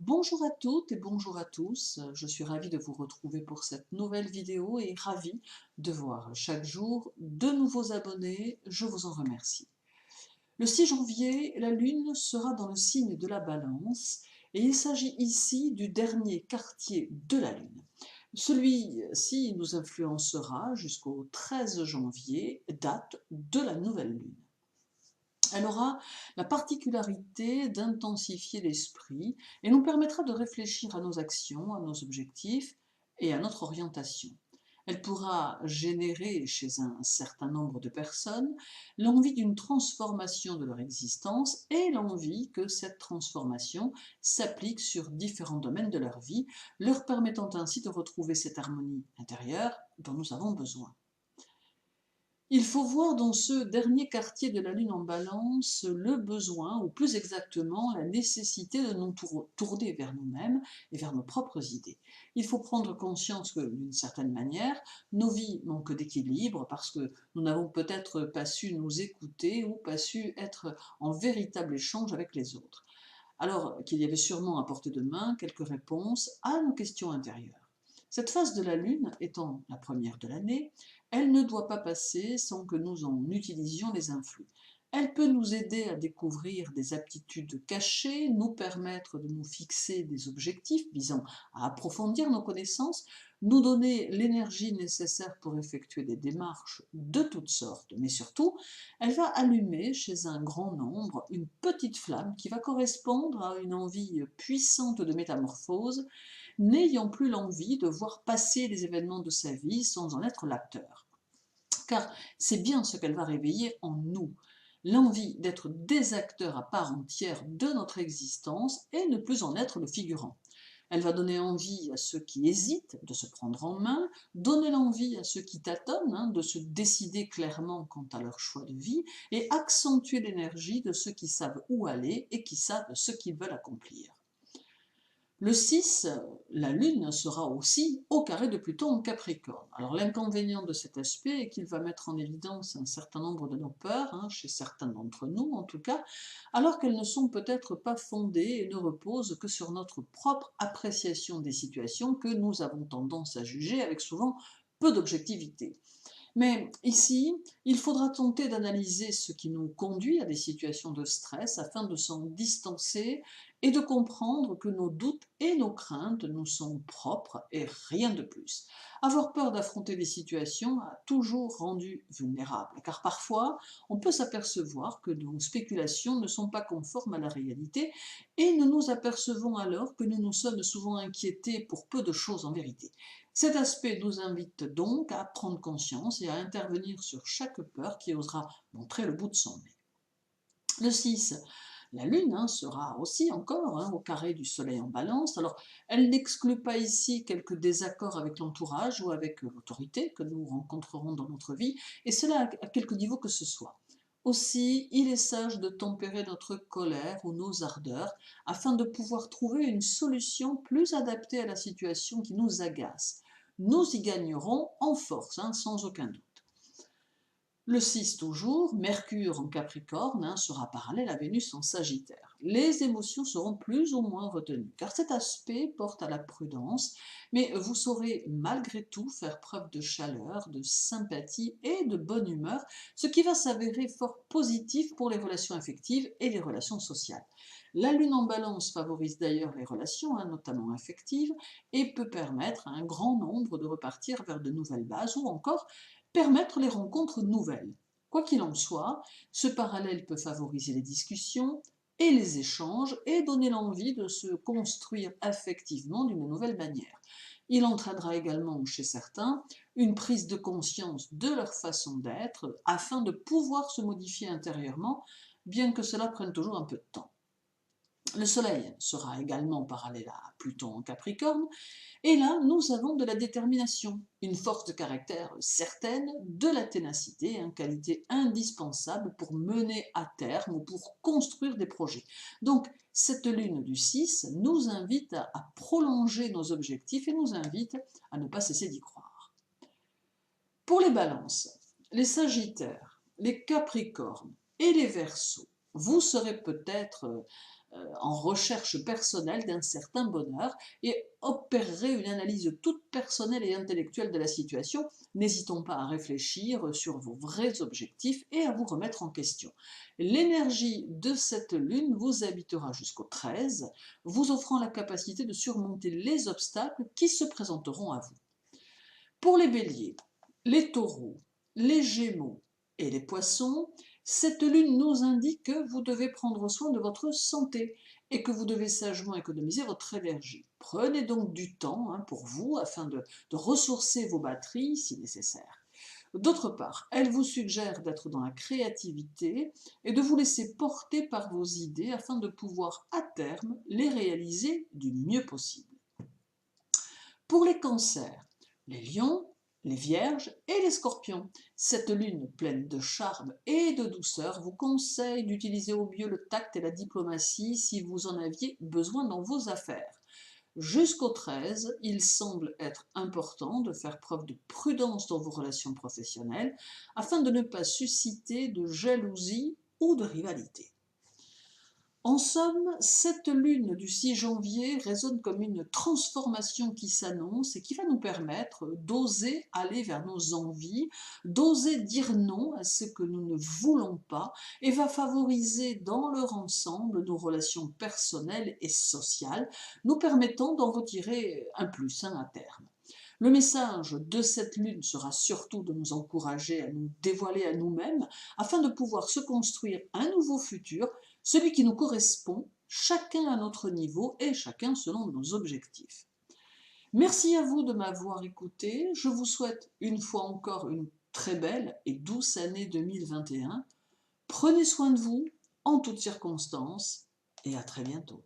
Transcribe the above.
Bonjour à toutes et bonjour à tous, je suis ravie de vous retrouver pour cette nouvelle vidéo et ravie de voir chaque jour de nouveaux abonnés, je vous en remercie. Le 6 janvier, la Lune sera dans le signe de la Balance et il s'agit ici du dernier quartier de la Lune. Celui-ci nous influencera jusqu'au 13 janvier, date de la nouvelle Lune. Elle aura la particularité d'intensifier l'esprit et nous permettra de réfléchir à nos actions, à nos objectifs et à notre orientation. Elle pourra générer chez un certain nombre de personnes l'envie d'une transformation de leur existence et l'envie que cette transformation s'applique sur différents domaines de leur vie, leur permettant ainsi de retrouver cette harmonie intérieure dont nous avons besoin. Il faut voir dans ce dernier quartier de la Lune en Balance le besoin, ou plus exactement la nécessité de nous tourner vers nous-mêmes et vers nos propres idées. Il faut prendre conscience que, d'une certaine manière, nos vies manquent d'équilibre parce que nous n'avons peut-être pas su nous écouter ou pas su être en véritable échange avec les autres. Alors qu'il y avait sûrement à portée de main quelques réponses à nos questions intérieures. Cette phase de la Lune étant la première de l'année, elle ne doit pas passer sans que nous en utilisions les influx. Elle peut nous aider à découvrir des aptitudes cachées, nous permettre de nous fixer des objectifs visant à approfondir nos connaissances, nous donner l'énergie nécessaire pour effectuer des démarches de toutes sortes, mais surtout, elle va allumer chez un grand nombre une petite flamme qui va correspondre à une envie puissante de métamorphose, n'ayant plus l'envie de voir passer les événements de sa vie sans en être l'acteur. Car c'est bien ce qu'elle va réveiller en nous, l'envie d'être des acteurs à part entière de notre existence et ne plus en être le figurant. Elle va donner envie à ceux qui hésitent de se prendre en main, donner l'envie à ceux qui tâtonnent de se décider clairement quant à leur choix de vie et accentuer l'énergie de ceux qui savent où aller et qui savent ce qu'ils veulent accomplir. Le 6, la Lune sera aussi au carré de Pluton en Capricorne. Alors l'inconvénient de cet aspect est qu'il va mettre en évidence un certain nombre de nos peurs, chez certains d'entre nous en tout cas, alors qu'elles ne sont peut-être pas fondées et ne reposent que sur notre propre appréciation des situations que nous avons tendance à juger avec souvent peu d'objectivité. Mais ici, il faudra tenter d'analyser ce qui nous conduit à des situations de stress afin de s'en distancer et de comprendre que nos doutes et nos craintes nous sont propres et rien de plus. Avoir peur d'affronter des situations a toujours rendu vulnérables, car parfois on peut s'apercevoir que nos spéculations ne sont pas conformes à la réalité et nous nous apercevons alors que nous nous sommes souvent inquiétés pour peu de choses en vérité. Cet aspect nous invite donc à prendre conscience et à intervenir sur chaque peur qui osera montrer le bout de son nez. Le 6, la Lune sera aussi encore au carré du Soleil en Balance. Alors, elle n'exclut pas ici quelques désaccords avec l'entourage ou avec l'autorité que nous rencontrerons dans notre vie, et cela à quelque niveau que ce soit. Aussi, il est sage de tempérer notre colère ou nos ardeurs afin de pouvoir trouver une solution plus adaptée à la situation qui nous agace. Nous y gagnerons en force, sans aucun doute. Le 6 toujours, Mercure en Capricorne sera parallèle à Vénus en Sagittaire. Les émotions seront plus ou moins retenues, car cet aspect porte à la prudence, mais vous saurez malgré tout faire preuve de chaleur, de sympathie et de bonne humeur, ce qui va s'avérer fort positif pour les relations affectives et les relations sociales. La Lune en Balance favorise d'ailleurs les relations, notamment affectives, et peut permettre à un grand nombre de repartir vers de nouvelles bases ou encore permettre les rencontres nouvelles. Quoi qu'il en soit, ce parallèle peut favoriser les discussions et les échanges et donner l'envie de se construire affectivement d'une nouvelle manière. Il entraînera également chez certains une prise de conscience de leur façon d'être afin de pouvoir se modifier intérieurement, bien que cela prenne toujours un peu de temps. Le Soleil sera également parallèle à Pluton en Capricorne, et là, nous avons de la détermination, une force de caractère certaine, de la ténacité, une qualité indispensable pour mener à terme ou pour construire des projets. Donc, cette lune du 6 nous invite à prolonger nos objectifs et nous invite à ne pas cesser d'y croire. Pour les balances, les sagittaires, les capricornes et les verseaux, vous serez peut-être en recherche personnelle d'un certain bonheur et opérerez une analyse toute personnelle et intellectuelle de la situation, n'hésitons pas à réfléchir sur vos vrais objectifs et à vous remettre en question. L'énergie de cette lune vous habitera jusqu'au 13, vous offrant la capacité de surmonter les obstacles qui se présenteront à vous. Pour les béliers, les taureaux, les gémeaux et les poissons, cette lune nous indique que vous devez prendre soin de votre santé et que vous devez sagement économiser votre énergie. Prenez donc du temps pour vous afin de ressourcer vos batteries si nécessaire. D'autre part, elle vous suggère d'être dans la créativité et de vous laisser porter par vos idées afin de pouvoir à terme les réaliser du mieux possible. Pour les cancers, les lions, les vierges et les scorpions, cette lune pleine de charme et de douceur vous conseille d'utiliser au mieux le tact et la diplomatie si vous en aviez besoin dans vos affaires. Jusqu'au 13, il semble être important de faire preuve de prudence dans vos relations professionnelles afin de ne pas susciter de jalousie ou de rivalité. En somme, cette lune du 6 janvier résonne comme une transformation qui s'annonce et qui va nous permettre d'oser aller vers nos envies, d'oser dire non à ce que nous ne voulons pas et va favoriser dans leur ensemble nos relations personnelles et sociales, nous permettant d'en retirer un plus à terme. Le message de cette lune sera surtout de nous encourager à nous dévoiler à nous-mêmes afin de pouvoir se construire un nouveau futur, celui qui nous correspond, chacun à notre niveau et chacun selon nos objectifs. Merci à vous de m'avoir écouté. Je vous souhaite une fois encore une très belle et douce année 2021. Prenez soin de vous en toutes circonstances et à très bientôt.